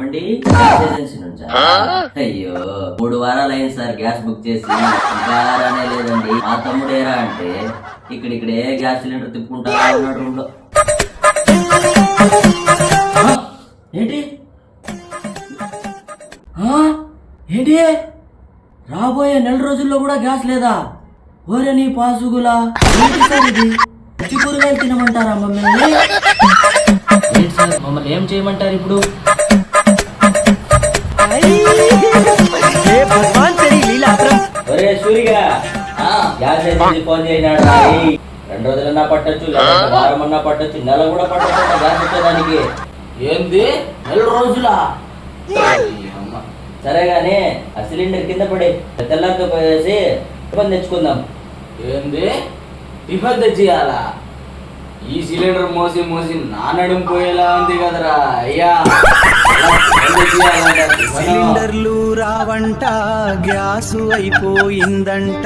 ఏమండి gas agency నుంచా? అయ్యో 3 వారాలు అయింది సార్ గ్యాస్ బుక్ చేసి, ఇంకా రానే లేదండి. మా తమ్ముడేరా అంటే ఇక్కడిక్కడే గ్యాస్ సిలిండర్ తిప్పుకుంటా ఉన్నాడు రూమ్ లో. ఏంటి ఏంటి రాబోయే 4 రోజుల్లో కూడా గ్యాస్ లేదా? ఓరే నీ పాసుగులా, పచ్చి కూరగాయలు తినమంటారా మమ్మల్ని? ఏంటి సార్ మమ్మల్ని ఏం చేయమంటారు ఇప్పుడు? ఒరే సూరిగా, గ్యాస్ ఏజెన్సీ ఫోన్ చేసినాడు. 2 రోజులన్నా పట్టొచ్చు, లేకపోతే వారం అన్నా పట్టొచ్చు, నెల కూడా పట్టొచ్చు గ్యాస్ వచ్చేదానికి. ఏంది 4 రోజులా? సరే గానీ ఆ సిలిండర్ కింద పడి తెల్లారితో పోయేసి టిఫిన్ తెచ్చుకుందాం. ఏంది టిఫిన్ తెచ్చియాలా? ఈ సిలిండర్ మోసి మోసి నా నడుము పోయేలా ఉంది కదరా అయ్యా. సిలిండర్లు రావంట, గ్యాసు అయిపోయిందంట.